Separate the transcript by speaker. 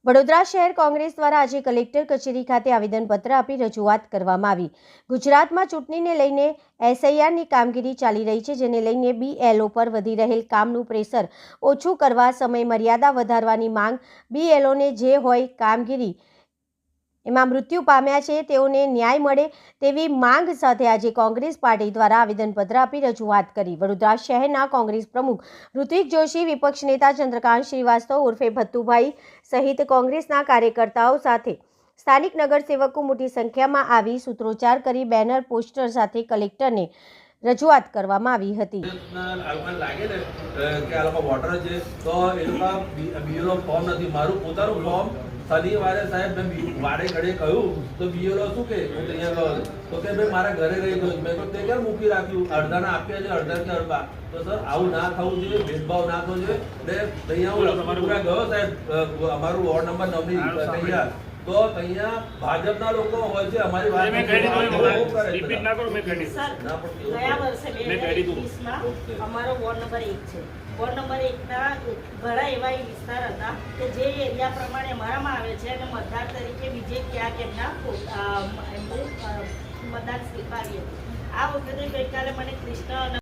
Speaker 1: વડોદરા શહેર કોંગ્રેસ દ્વારા આજે કલેક્ટર કચેરી ખાતે આવેદનપત્ર આપી રજૂઆત કરવામાં આવી। ગુજરાતમાં ચૂંટણીને લઈને એસઆઈઆરની કામગીરી ચાલી રહી છે, જેને લઈને બીએલઓ પર વધી રહેલ કામનું પ્રેશર ઓછું કરવા સમય મર્યાદા વધારવાની માંગ, બીએલઓને જે હોય કામગીરી એમાં મૃત્યુ પામ્યા છે તેઓને ન્યાય મળે તેવી માંગ સાથે આજે કોંગ્રેસ પાર્ટી દ્વારા આવેદનપત્ર આપી રજૂઆત કરી। વડોદરા શહેરના કોંગ્રેસ પ્રમુખ ઋત્વિક જોશી, વિપક્ષ નેતા ચંદ્રકાંત શ્રીવાસ્તવ ઉર્ફે ભત્તુભાઈ સહિત કોંગ્રેસના કાર્યકર્તાઓ સાથે સ્થાનિક નગરસેવકો મોટી સંખ્યામાં આવી સૂત્રોચ્ચાર કરી બેનર પોસ્ટર સાથે કલેક્ટરને રજૂઆત કરવામાં આવી હતી।
Speaker 2: શનિવારે સાહેબ મેં વારે ઘડે કહ્યું તો બીએલઓ શું કે હું અહીંયા ગયો તો કે ભાઈ મારા ઘરે રહી ગયો, મેં તો તે કેમ મૂકી રાખ્યું, અડધાને આપ્યા છે અડધા કે અડધા, તો સર આવું ના થવું જોઈએ, ભેદભાવ ના થવો જોઈએ। એટલે અહીંયા હું લખપતપુરા ગયો સાહેબ, અમારું વોર્ડ નંબર 9 ની અહીંયા તો અહીંયા ભાજપના લોકો હોય છે, અમારી વાત
Speaker 3: રિપીટ ના કરો, મેં કહી દીધું
Speaker 4: ગયા વર્ષે 2021માં અમારો વોર્ડ નંબર 1 છે। વોર્ડ નંબર 1 ના ઘણા એવા વિસ્તાર હતા કે જે એરિયા પ્રમાણે અમારામાં આવે છે અને મતદાર તરીકે બીજે ક્યાંક એમના મતદાન સ્વીકારી હતી। આ વખતે ગઈકાલે મને કૃષ્ણ